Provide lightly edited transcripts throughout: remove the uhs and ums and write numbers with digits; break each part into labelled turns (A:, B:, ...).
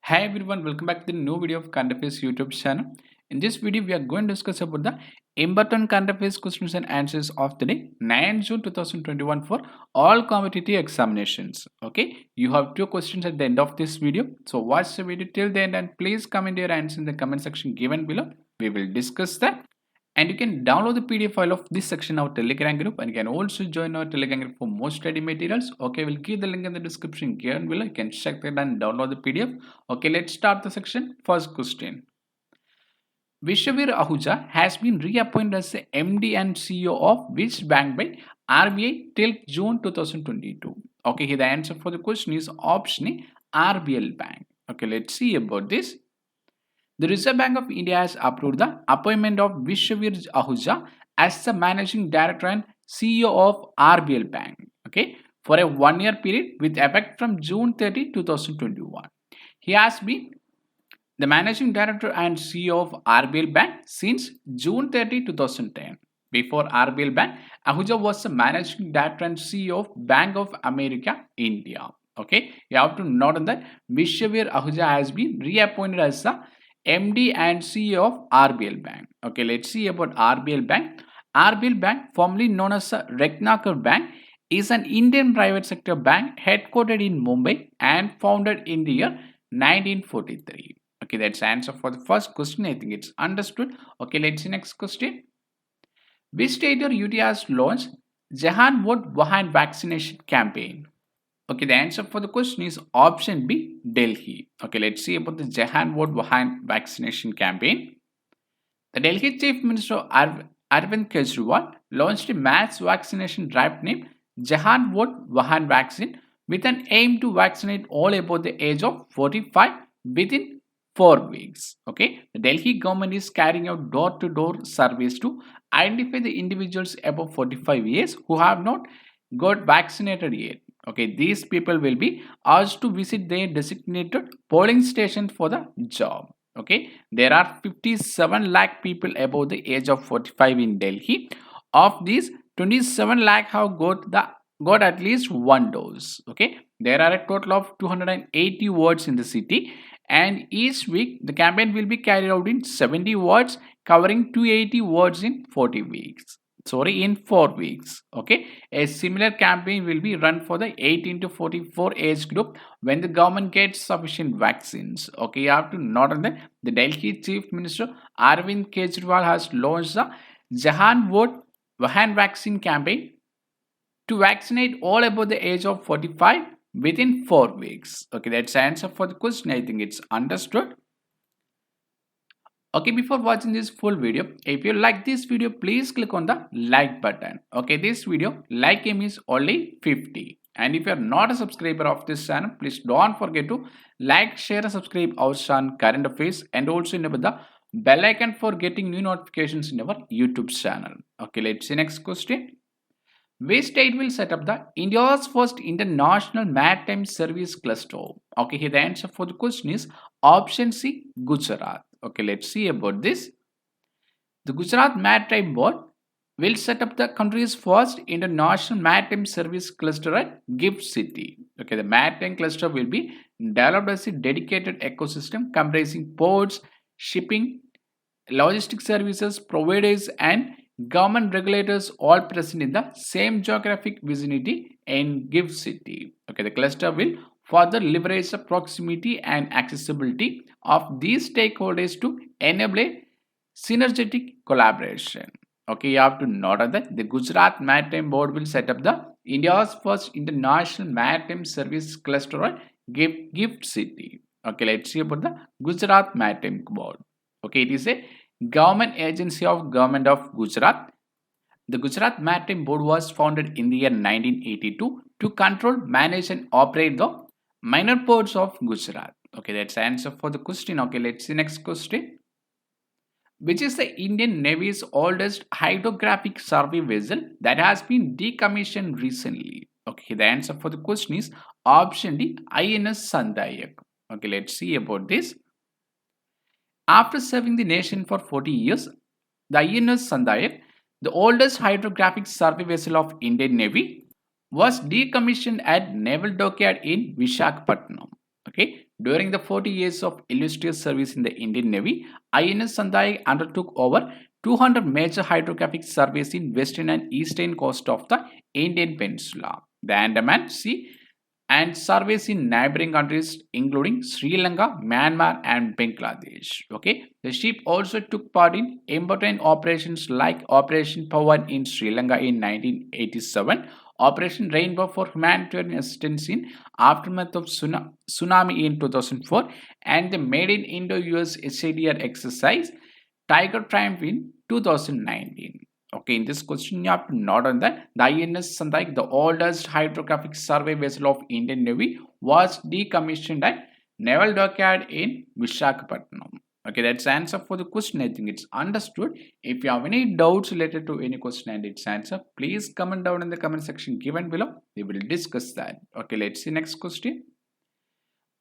A: Hi everyone, welcome back to the new video of Current Affairs YouTube channel. In this video, we are going to discuss about the important current affairs questions and answers of the day 9 June 2021 for all competitive examinations. Okay, you have two questions at the end of this video. So watch the video till the end and please comment your answer in the comment section given below. We will discuss that. And you can download the PDF file of this section of our Telegram group, and you can also join our Telegram group for more study materials. Okay, we'll give the link in the description given below. You can check that and download the PDF. Okay, let's start the section. First question. Vishwavir Ahuja has been reappointed as the MD and CEO of which bank by RBI till June 2022? Okay, here the answer for the question is option A, RBL Bank. Okay, let's see about this. The Reserve Bank of India has approved the appointment of Vishwavir Ahuja as the Managing Director and CEO of RBL Bank, okay, for a one-year period with effect from June 30, 2021. He has been the Managing Director and CEO of RBL Bank since June 30, 2010. Before RBL Bank, Ahuja was the Managing Director and CEO of Bank of America, India. Okay, you have to note that Vishwavir Ahuja has been reappointed as the MD and CEO of RBL Bank. Okay, let's see about RBL Bank. RBL Bank, formerly known as Ratnakar Bank, is an Indian private sector bank headquartered in Mumbai and founded in the year 1943. Okay, that's the answer for the first question. I think it's understood. Okay, let's see next question. Which state or UT has launched Jahan Vote Wahan vaccination campaign? Okay, the answer for the question is option B, Delhi. Okay, let's see about the Jahan Vote Wahan vaccination campaign. The Delhi Chief Minister Arvind Kejriwal launched a mass vaccination drive named Jahan Vote Wahan vaccine with an aim to vaccinate all above the age of 45 within 4 weeks. Okay, the Delhi government is carrying out door-to-door surveys to identify the individuals above 45 years who have not got vaccinated yet. Okay, these people will be asked to visit their designated polling station for the job. Okay, there are 57 lakh people above the age of 45 in Delhi. Of these, 27 lakh have got at least one dose. Okay, there are a total of 280 wards in the city, and each week the campaign will be carried out in 70 wards, covering 280 wards in 40 weeks. Sorry, in 4 weeks. Okay, a similar campaign will be run for the 18 to 44 age group when the government gets sufficient vaccines. Okay, you have to note that the Delhi Chief Minister Arvind Kejriwal has launched the Jahan Vote Wahan vaccine campaign to vaccinate all above the age of 45 within 4 weeks. Okay, that's the answer for the question. I think it's understood. Okay, before watching this full video, if you like this video, please click on the like button. Okay, this video like aim is only 50. And if you are not a subscriber of this channel, please don't forget to like, share and subscribe our channel Current Affairs, and also enable the bell icon for getting new notifications in our YouTube channel. Okay, let's see next question. Which state will set up the India's first international maritime service cluster? Okay, here the answer for the question is option C, Gujarat. Okay, let's see about this. The Gujarat Maritime Board will set up the country's first international maritime service cluster at GIFT City. Okay, the maritime cluster will be developed as a dedicated ecosystem comprising ports, shipping, logistics services, providers, and government regulators all present in the same geographic vicinity in GIFT City. Okay, the cluster will further leverage the proximity and accessibility of these stakeholders to enable a synergetic collaboration. Okay, you have to note that the Gujarat Maritime Board will set up the India's first international maritime service cluster at GIFT City. Okay, let's see about the Gujarat Maritime Board. Okay, it is a government agency of Government of Gujarat. The Gujarat Maritime Board was founded in the year 1982 to control, manage and operate the minor ports of Gujarat. Okay, that's the answer for the question. Okay, let's see next question. Which is the Indian Navy's oldest hydrographic survey vessel that has been decommissioned recently? Okay, the answer for the question is option D, INS Sandayak. Okay, let's see about this. After serving the nation for 40 years, the INS Sandayak, the oldest hydrographic survey vessel of Indian Navy, was decommissioned at Naval Dockyard in Visakhapatnam. Okay, During the 40 years of illustrious service in the Indian Navy, INS Sandai undertook over 200 major hydrographic surveys in western and eastern coast of the Indian Peninsula, the Andaman Sea, and surveys in neighboring countries including Sri Lanka, Myanmar, and Bangladesh. Okay, the ship also took part in important operations like Operation Pawan in Sri Lanka in 1987, Operation Rainbow for humanitarian assistance in aftermath of tsunami in 2004, and the Made in Indo-US SADR exercise Tiger Triumph in 2019. Okay, in this question you have to note on that the INS Sandaik, the oldest hydrographic survey vessel of Indian Navy, was decommissioned at Naval Dockyard in Visakhapatnam. Okay, that's the answer for the question. I think it's understood. If you have any doubts related to any question and its answer, please comment down in the comment section given below. We will discuss that. Okay, let's see next question.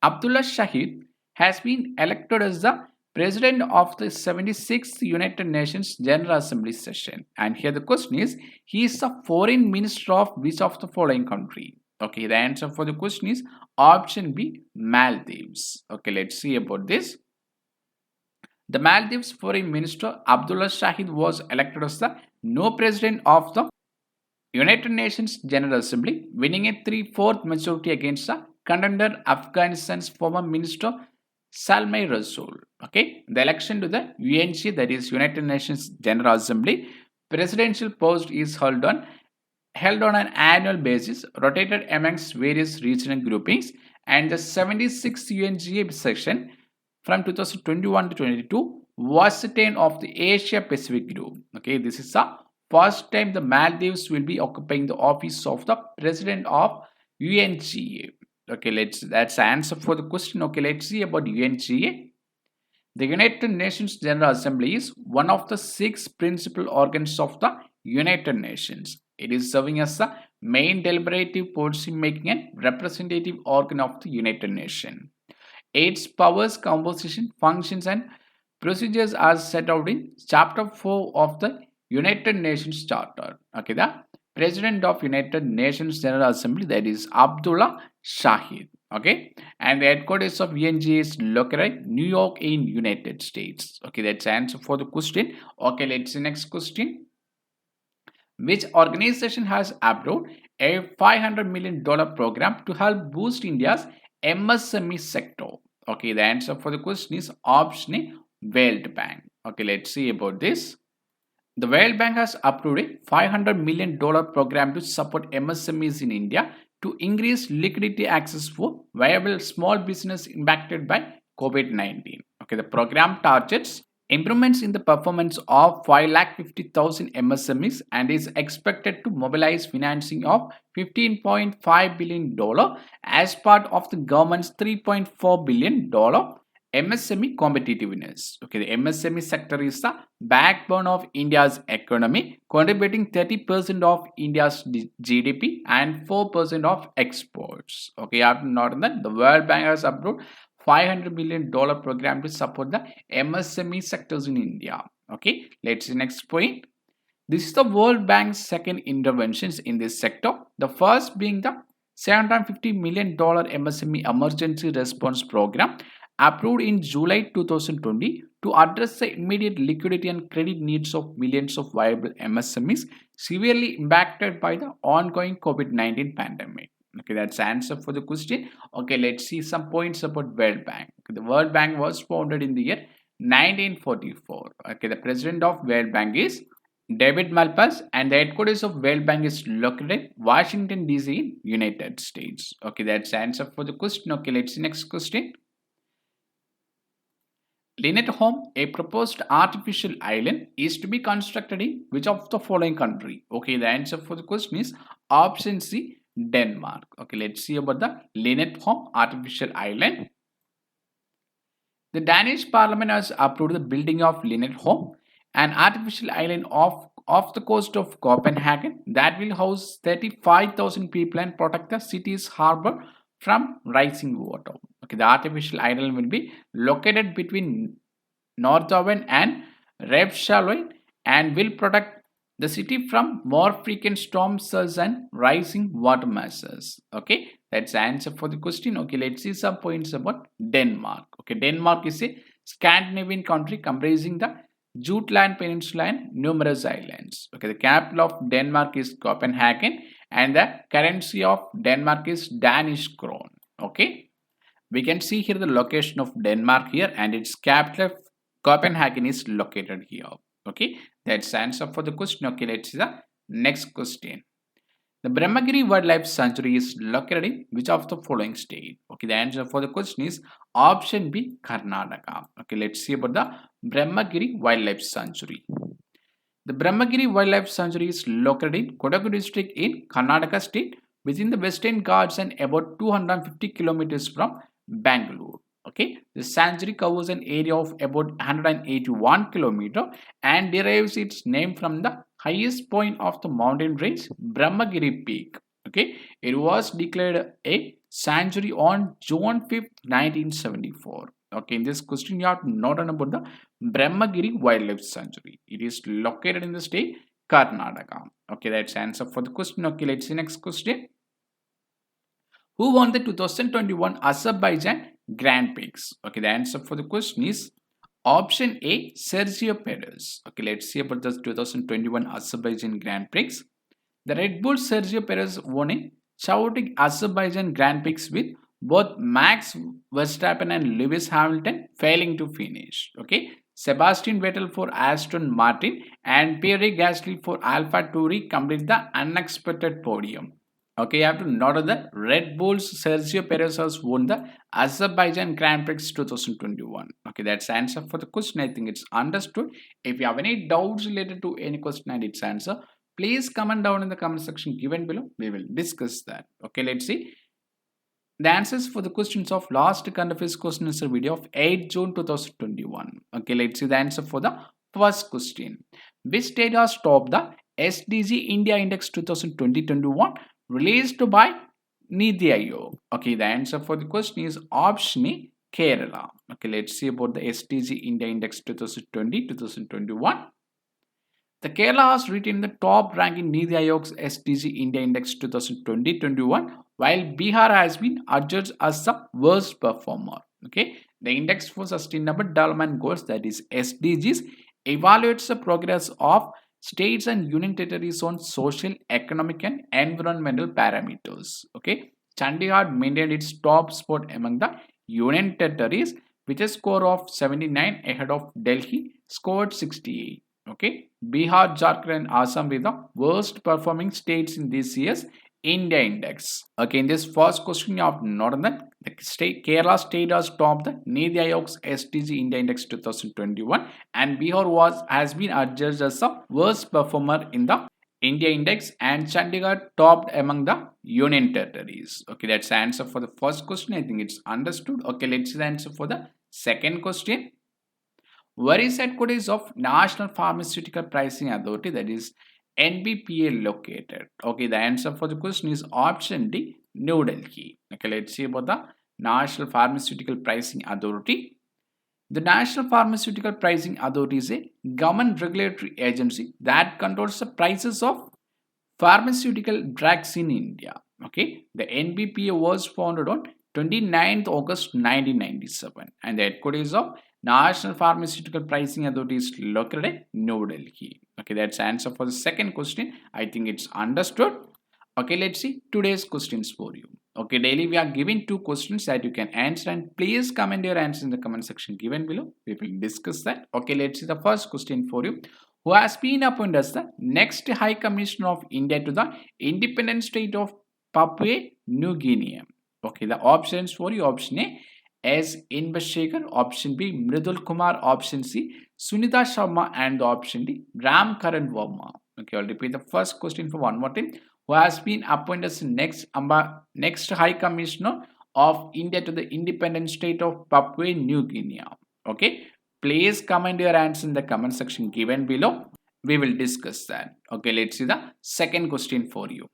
A: Abdullah Shahid has been elected as the President of the 76th United Nations General Assembly session. And here the question is, he is the foreign minister of which of the following country? Okay, the answer for the question is option B, Maldives. Okay, let's see about this. The Maldives Foreign Minister Abdullah Shahid was elected as the new President of the United Nations General Assembly, winning a 3/4 majority against the contender Afghanistan's former Minister Salmay Rasool. Okay, the election to the UNG, that is United Nations General Assembly, presidential post is held on an annual basis, rotated amongst various regional groupings, and the 76th UNGA session from 2021 to 22 was the turn of the Asia Pacific group. Okay, this is the first time the Maldives will be occupying the office of the president of UNGA. Okay, that's the answer for the question. Okay, let's see about UNGA. The United Nations General Assembly is one of the 6 principal organs of the United Nations. It is serving as the main deliberative, policy-making, and representative organ of the United Nations. Its powers, composition, functions, and procedures are set out in Chapter 4 of the United Nations Charter. Okay, the President of United Nations General Assembly, that is Abdullah Shahid. Okay, and the headquarters of UNGA is located at New York in United States. Okay, that's the answer for the question. Okay, let's see next question. Which organization has approved a $500 million program to help boost India's MSME sector? Okay, the answer for the question is option A, World Bank. Okay, let's see about this. The World Bank has approved a $500 million program to support MSMEs in India to increase liquidity access for viable small business impacted by COVID-19. Okay, the program targets improvements in the performance of 550,000 MSMEs and is expected to mobilize financing of $15.5 billion as part of the government's $3.4 billion MSME competitiveness. Okay, the MSME sector is the backbone of India's economy, contributing 30% of India's GDP and 4% of exports. Okay, you have to note that the World Bank has approved $500 million program to support the MSME sectors in India. Okay, let's see next point. This is the World Bank's second interventions in this sector. The first being the $750 million MSME emergency response program approved in July 2020 to address the immediate liquidity and credit needs of millions of viable MSMEs severely impacted by the ongoing COVID-19 pandemic. Okay, that's the answer for the question. Okay, let's see some points about World Bank. Okay, the World Bank was founded in the year 1944. Okay, the president of World Bank is David Malpass, and the headquarters of World Bank is located in Washington DC in United States. Okay, that's the answer for the question. Okay, let's see next question. Lynette Home, a proposed artificial island, is to be constructed in which of the following country? Okay, the answer for the question is option C, Denmark. Okay, let's see about the Lynette Home artificial island. The Danish parliament has approved the building of Lynette Home, an artificial island off the coast of Copenhagen that will house 35,000 people and protect the city's harbor from rising water. Okay, the artificial island will be located between Northaven and Reykjavik and will protect the city from more frequent storm surges and rising water masses. Okay, that's the answer for the question. Okay, let's see some points about Denmark. Okay, Denmark is a Scandinavian country comprising the Jutland Peninsula and numerous islands. Okay, the capital of Denmark is Copenhagen and the currency of Denmark is Danish krone. Okay, we can see here the location of Denmark here and its capital Copenhagen is located here. Okay, that's the answer for the question. Okay, let's see the next question. The Brahmagiri Wildlife Sanctuary is located in which of the following state? Okay, the answer for the question is option B, Karnataka. Okay, let's see about the Brahmagiri Wildlife Sanctuary. The Brahmagiri Wildlife Sanctuary is located in Kodagu district in Karnataka state within the Western Ghats and about 250 kilometers from Bangalore. Okay, the sanctuary covers an area of about 181 kilometer and derives its name from the highest point of the mountain range, Brahmagiri Peak. Okay, it was declared a sanctuary on June 5th, 1974. Okay, in this question you have to note on about the Brahmagiri Wildlife Sanctuary. It is located in the state Karnataka. Okay, that's answer for the question. Okay, let's see next question. Who won the 2021 Azerbaijan Grand Prix? Okay, the answer for the question is option A, Sergio Perez. Okay, let's see about the 2021 Azerbaijan Grand Prix. The Red Bull Sergio Perez won a chaotic Azerbaijan Grand Prix with both Max Verstappen and Lewis Hamilton failing to finish. Okay, Sebastian Vettel for Aston Martin and Pierre Gasly for AlphaTauri complete the unexpected podium. Okay, you have to note that Red Bull's Sergio Perez has won the Azerbaijan Grand Prix 2021. Okay, that's the answer for the question. I think it's understood. If you have any doubts related to any question and its answer, please comment down in the comment section given below. We will discuss that. Okay, let's see the answers for the questions of last current affairs question answer video of 8 June 2021. Okay, let's see the answer for the first question. Which state has topped the SDG India Index 2020-21 released by Niti Aayog? Okay, the answer for the question is option A, Kerala. Okay, let's see about the SDG India Index 2020-2021. The Kerala has retained the top rank in Niti Aayog's SDG India Index 2020-21, while Bihar has been adjudged as the worst performer. Okay, the Index for Sustainable Development Goals, that is SDGs, evaluates the progress of states and union territories on social, economic, and environmental parameters. Okay, Chandigarh maintained its top spot among the union territories with a score of 79 ahead of Delhi, scored 68. Okay, Bihar, Jharkhand, and Assam were the worst performing states in this year's India Index. Okay, in this first question, you have to note that the state Kerala state has topped the Niti Aayog's SDG India Index 2021, and Bihar has been adjudged as the worst performer in the India Index, and Chandigarh topped among the union territories. Okay, that's the answer for the first question. I think it's understood. Okay, let's see the answer for the second question. Where is headquarters of National Pharmaceutical Pricing Authority, that is NBPA, located? Okay, the answer for the question is option D, New Delhi. Okay, let's see about the National Pharmaceutical Pricing Authority. The National Pharmaceutical Pricing Authority is a government regulatory agency that controls the prices of pharmaceutical drugs in India. Okay, the NBPA was founded on 29th August 1997 and the headquarters of National Pharmaceutical Pricing Authority is located at New Delhi. Okay, that's the answer for the second question. I think it's understood. Okay, let's see today's questions for you. Okay, daily we are giving 2 questions that you can answer, and please comment your answer in the comment section given below. We will discuss that. Okay, let's see the first question for you. Who has been appointed as the next High Commissioner of India to the independent state of Papua New Guinea? Okay, the options for you: option A, S. Inbashekhar, option B, Mridul Kumar, option C, Sunita Sharma, and the option D, Ram Karan Verma. Okay, I'll repeat the first question for one more time. Who has been appointed as next High Commissioner of India to the independent state of Papua New Guinea? Okay, please comment your answer in the comment section given below. We will discuss that. Okay, let's see the second question for you.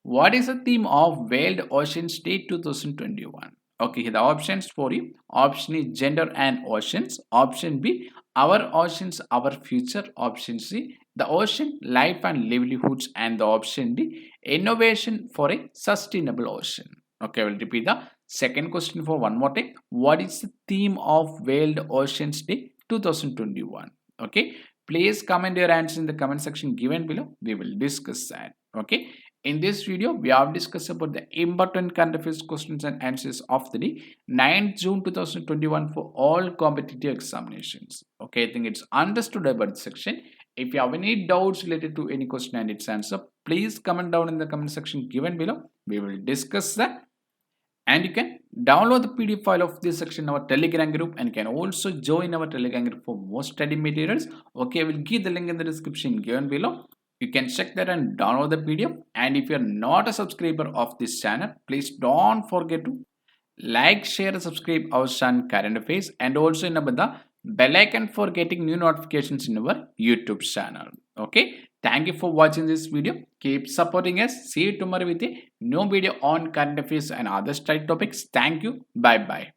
A: What is the theme of World Oceans Day 2021? Okay, the options for you: option A, gender and oceans; option B, our oceans, our future; option C, the ocean, life and livelihoods, and the option D, innovation for a sustainable ocean. Okay, I will repeat the second question for one more time. What is the theme of World Oceans Day 2021? Okay, please comment your answer in the comment section given below. We will discuss that. Okay, in this video, we have discussed about the important current affairs questions and answers of the day 9th June 2021 for all competitive examinations. Okay, I think it's understood about the section. If you have any doubts related to any question and its answer, please comment down in the comment section given below. We will discuss that. And you can download the PDF file of this section in our Telegram group, and you can also join our Telegram group for more study materials. Okay, I will give the link in the description given below. You can check that and download the PDF. And if you are not a subscriber of this channel, please don't forget to like, share, and subscribe our channel Current Affairs, and also enable the bell icon for getting new notifications in our YouTube channel. Okay, thank you for watching this video. Keep supporting us. See you tomorrow with a new video on current affairs and other study topics. Thank you. Bye bye.